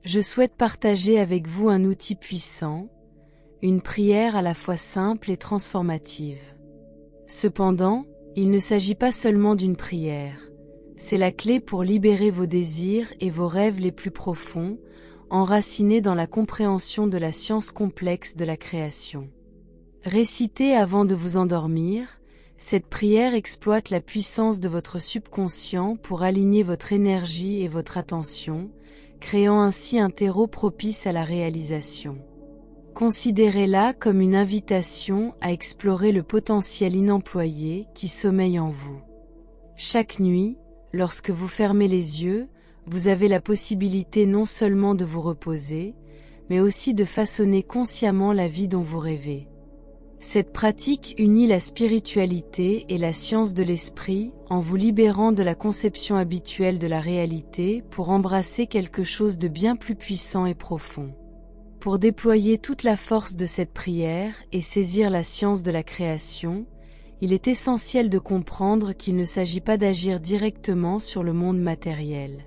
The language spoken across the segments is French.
Je souhaite partager avec vous un outil puissant, une prière à la fois simple et transformative. Cependant, il ne s'agit pas seulement d'une prière, c'est la clé pour libérer vos désirs et vos rêves les plus profonds, enracinés dans la compréhension de la science complexe de la création. Récitée avant de vous endormir, cette prière exploite la puissance de votre subconscient pour aligner votre énergie et votre attention, créant ainsi un terreau propice à la réalisation. Considérez-la comme une invitation à explorer le potentiel inemployé qui sommeille en vous. Chaque nuit, lorsque vous fermez les yeux, vous avez la possibilité non seulement de vous reposer, mais aussi de façonner consciemment la vie dont vous rêvez. Cette pratique unit la spiritualité et la science de l'esprit en vous libérant de la conception habituelle de la réalité pour embrasser quelque chose de bien plus puissant et profond. Pour déployer toute la force de cette prière et saisir la science de la création, il est essentiel de comprendre qu'il ne s'agit pas d'agir directement sur le monde matériel.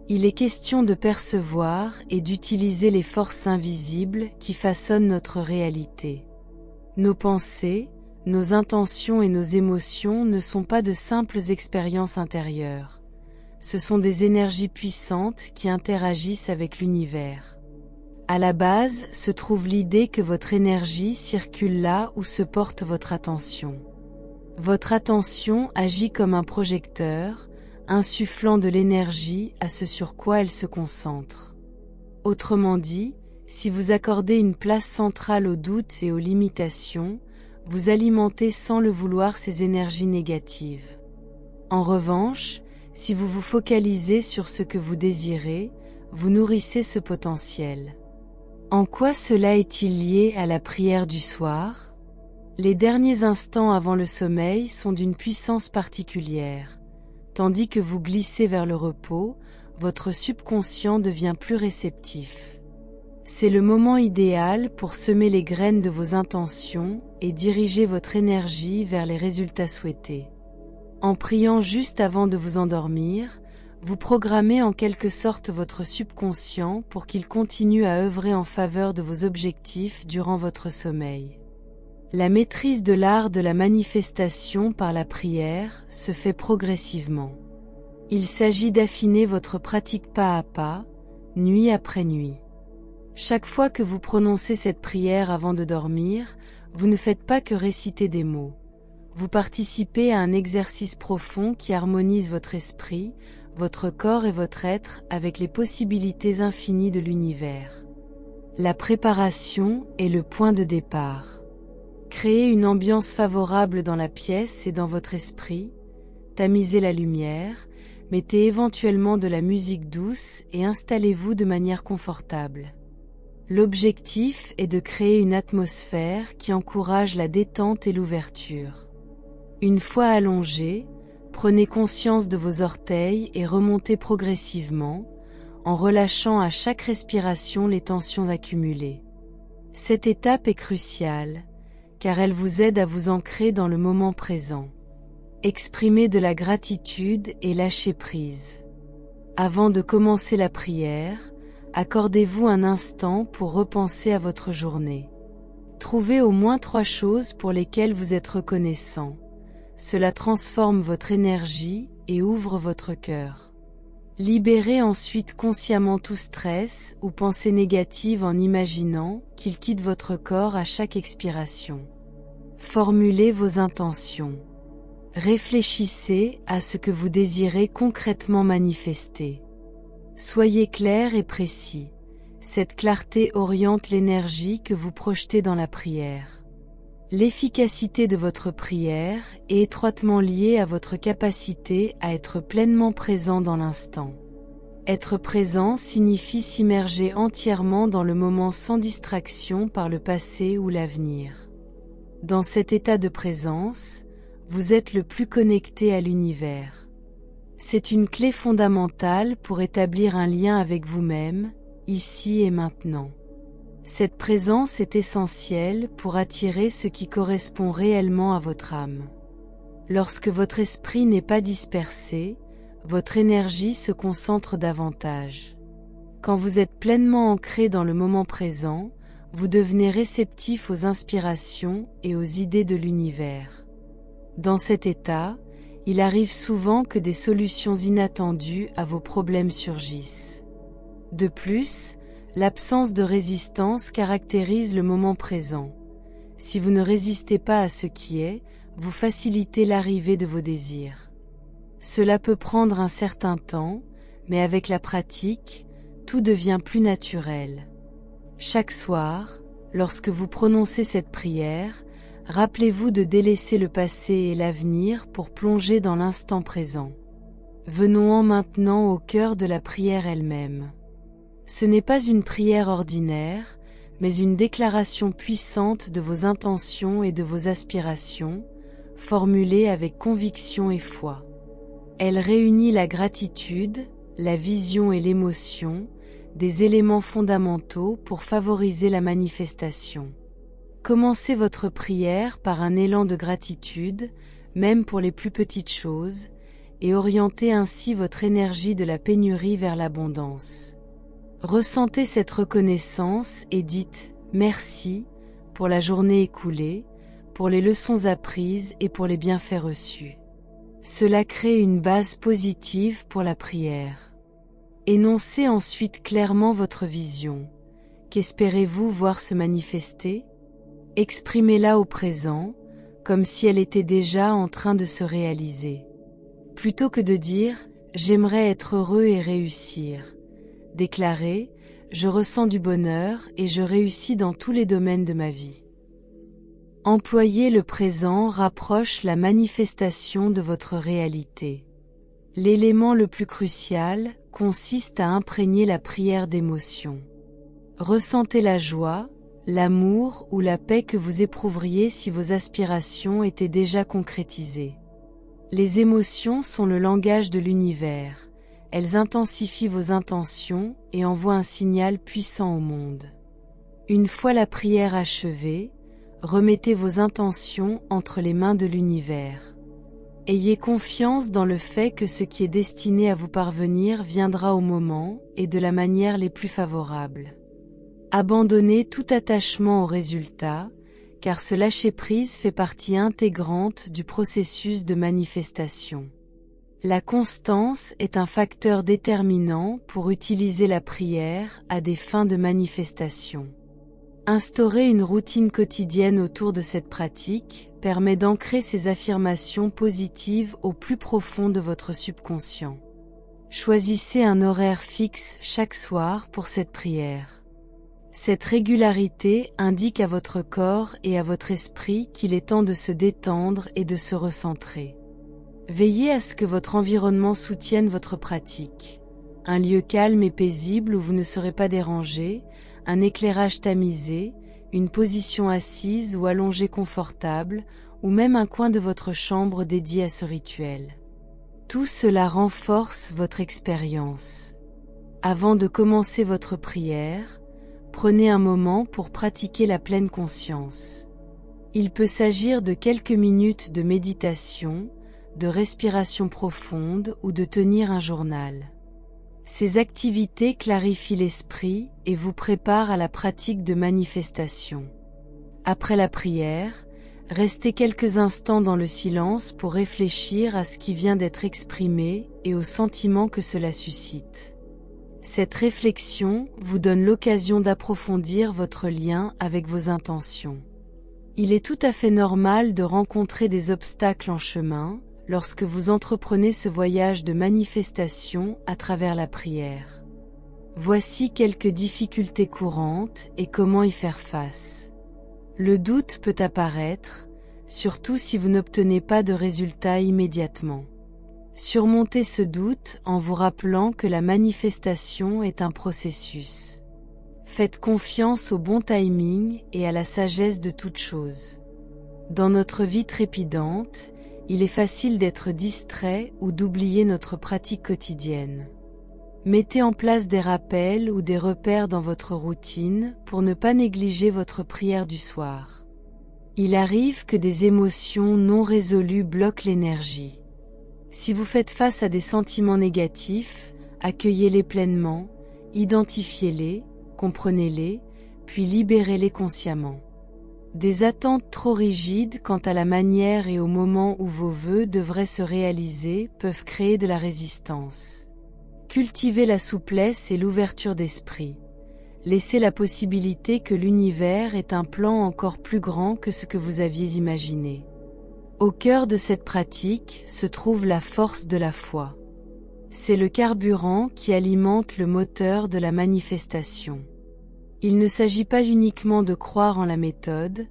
Il est question de percevoir et d'utiliser les forces invisibles qui façonnent notre réalité. Nos pensées, nos intentions et nos émotions ne sont pas de simples expériences intérieures. Ce sont des énergies puissantes qui interagissent avec l'univers. À la base se trouve l'idée que votre énergie circule là où se porte votre attention. Votre attention agit comme un projecteur, insufflant de l'énergie à ce sur quoi elle se concentre. Autrement dit, si vous accordez une place centrale aux doutes et aux limitations, vous alimentez sans le vouloir ces énergies négatives. En revanche, si vous vous focalisez sur ce que vous désirez, vous nourrissez ce potentiel. En quoi cela est-il lié à la prière du soir? Les derniers instants avant le sommeil sont d'une puissance particulière. Tandis que vous glissez vers le repos, votre subconscient devient plus réceptif. C'est le moment idéal pour semer les graines de vos intentions et diriger votre énergie vers les résultats souhaités. En priant juste avant de vous endormir, vous programmez en quelque sorte votre subconscient pour qu'il continue à œuvrer en faveur de vos objectifs durant votre sommeil. La maîtrise de l'art de la manifestation par la prière se fait progressivement. Il s'agit d'affiner votre pratique pas à pas, nuit après nuit. Chaque fois que vous prononcez cette prière avant de dormir, vous ne faites pas que réciter des mots. Vous participez à un exercice profond qui harmonise votre esprit, votre corps et votre être avec les possibilités infinies de l'univers. La préparation est le point de départ. Créez une ambiance favorable dans la pièce et dans votre esprit, tamisez la lumière, mettez éventuellement de la musique douce et installez-vous de manière confortable. L'objectif est de créer une atmosphère qui encourage la détente et l'ouverture. Une fois allongé, prenez conscience de vos orteils et remontez progressivement, en relâchant à chaque respiration les tensions accumulées. Cette étape est cruciale, car elle vous aide à vous ancrer dans le moment présent. Exprimez de la gratitude et lâchez prise. Avant de commencer la prière, accordez-vous un instant pour repenser à votre journée. Trouvez au moins 3 choses pour lesquelles vous êtes reconnaissant. Cela transforme votre énergie et ouvre votre cœur. Libérez ensuite consciemment tout stress ou pensée négative en imaginant qu'il quitte votre corps à chaque expiration. Formulez vos intentions. Réfléchissez à ce que vous désirez concrètement manifester. Soyez clair et précis. Cette clarté oriente l'énergie que vous projetez dans la prière. L'efficacité de votre prière est étroitement liée à votre capacité à être pleinement présent dans l'instant. Être présent signifie s'immerger entièrement dans le moment sans distraction par le passé ou l'avenir. Dans cet état de présence, vous êtes le plus connecté à l'univers. C'est une clé fondamentale pour établir un lien avec vous-même, ici et maintenant. Cette présence est essentielle pour attirer ce qui correspond réellement à votre âme. Lorsque votre esprit n'est pas dispersé, votre énergie se concentre davantage. Quand vous êtes pleinement ancré dans le moment présent, vous devenez réceptif aux inspirations et aux idées de l'univers. Dans cet état, il arrive souvent que des solutions inattendues à vos problèmes surgissent. De plus, l'absence de résistance caractérise le moment présent. Si vous ne résistez pas à ce qui est, vous facilitez l'arrivée de vos désirs. Cela peut prendre un certain temps, mais avec la pratique, tout devient plus naturel. Chaque soir, lorsque vous prononcez cette prière, rappelez-vous de délaisser le passé et l'avenir pour plonger dans l'instant présent. Venons-en maintenant au cœur de la prière elle-même. Ce n'est pas une prière ordinaire, mais une déclaration puissante de vos intentions et de vos aspirations, formulée avec conviction et foi. Elle réunit la gratitude, la vision et l'émotion, des éléments fondamentaux pour favoriser la manifestation. Commencez votre prière par un élan de gratitude, même pour les plus petites choses, et orientez ainsi votre énergie de la pénurie vers l'abondance. Ressentez cette reconnaissance et dites « Merci » pour la journée écoulée, pour les leçons apprises et pour les bienfaits reçus. Cela crée une base positive pour la prière. Énoncez ensuite clairement votre vision. Qu'espérez-vous voir se manifester? Exprimez-la au présent, comme si elle était déjà en train de se réaliser. Plutôt que de dire « j'aimerais être heureux et réussir », déclarez « je ressens du bonheur et je réussis dans tous les domaines de ma vie ». Employer le présent rapproche la manifestation de votre réalité. L'élément le plus crucial consiste à imprégner la prière d'émotions. Ressentez la joie, l'amour ou la paix que vous éprouveriez si vos aspirations étaient déjà concrétisées. Les émotions sont le langage de l'univers. Elles intensifient vos intentions et envoient un signal puissant au monde. Une fois la prière achevée, remettez vos intentions entre les mains de l'univers. Ayez confiance dans le fait que ce qui est destiné à vous parvenir viendra au moment et de la manière les plus favorables. Abandonnez tout attachement au résultat, car ce lâcher-prise fait partie intégrante du processus de manifestation. La constance est un facteur déterminant pour utiliser la prière à des fins de manifestation. Instaurer une routine quotidienne autour de cette pratique permet d'ancrer ces affirmations positives au plus profond de votre subconscient. Choisissez un horaire fixe chaque soir pour cette prière. Cette régularité indique à votre corps et à votre esprit qu'il est temps de se détendre et de se recentrer. Veillez à ce que votre environnement soutienne votre pratique. Un lieu calme et paisible où vous ne serez pas dérangé, un éclairage tamisé, une position assise ou allongée confortable, ou même un coin de votre chambre dédié à ce rituel. Tout cela renforce votre expérience. Avant de commencer votre prière, prenez un moment pour pratiquer la pleine conscience. Il peut s'agir de quelques minutes de méditation, de respiration profonde ou de tenir un journal. Ces activités clarifient l'esprit et vous préparent à la pratique de manifestation. Après la prière, restez quelques instants dans le silence pour réfléchir à ce qui vient d'être exprimé et aux sentiments que cela suscite. Cette réflexion vous donne l'occasion d'approfondir votre lien avec vos intentions. Il est tout à fait normal de rencontrer des obstacles en chemin, lorsque vous entreprenez ce voyage de manifestation à travers la prière. Voici quelques difficultés courantes et comment y faire face. Le doute peut apparaître, surtout si vous n'obtenez pas de résultats immédiatement. Surmontez ce doute en vous rappelant que la manifestation est un processus. Faites confiance au bon timing et à la sagesse de toute chose. Dans notre vie trépidante, il est facile d'être distrait ou d'oublier notre pratique quotidienne. Mettez en place des rappels ou des repères dans votre routine pour ne pas négliger votre prière du soir. Il arrive que des émotions non résolues bloquent l'énergie. Si vous faites face à des sentiments négatifs, accueillez-les pleinement, Identifiez-les, comprenez-les, puis libérez-les consciemment. Des attentes trop rigides quant à la manière et au moment où vos vœux devraient se réaliser peuvent créer de la résistance. Cultivez la souplesse et l'ouverture d'esprit. Laissez la possibilité que l'univers ait un plan encore plus grand que ce que vous aviez imaginé. Au cœur de cette pratique se trouve la force de la foi. C'est le carburant qui alimente le moteur de la manifestation. Il ne s'agit pas uniquement de croire en la méthode,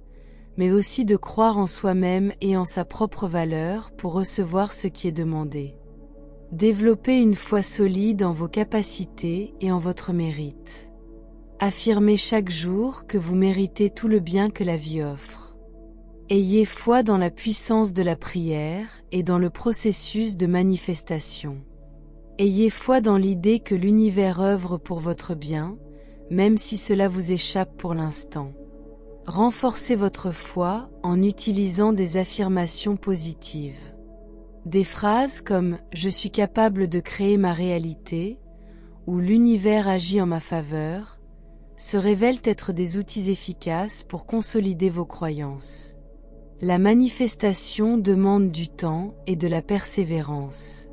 mais aussi de croire en soi-même et en sa propre valeur pour recevoir ce qui est demandé. Développez une foi solide en vos capacités et en votre mérite. Affirmez chaque jour que vous méritez tout le bien que la vie offre. Ayez foi dans la puissance de la prière et dans le processus de manifestation. Ayez foi dans l'idée que l'univers œuvre pour votre bien, même si cela vous échappe pour l'instant. Renforcez votre foi en utilisant des affirmations positives. Des phrases comme « Je suis capable de créer ma réalité » ou « L'univers agit en ma faveur » se révèlent être des outils efficaces pour consolider vos croyances. La manifestation demande du temps et de la persévérance.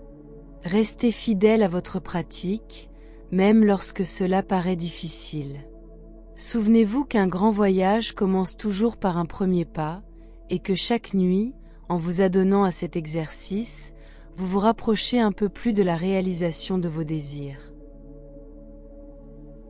Restez fidèle à votre pratique, même lorsque cela paraît difficile. Souvenez-vous qu'un grand voyage commence toujours par un premier pas, et que chaque nuit, en vous adonnant à cet exercice, vous vous rapprochez un peu plus de la réalisation de vos désirs.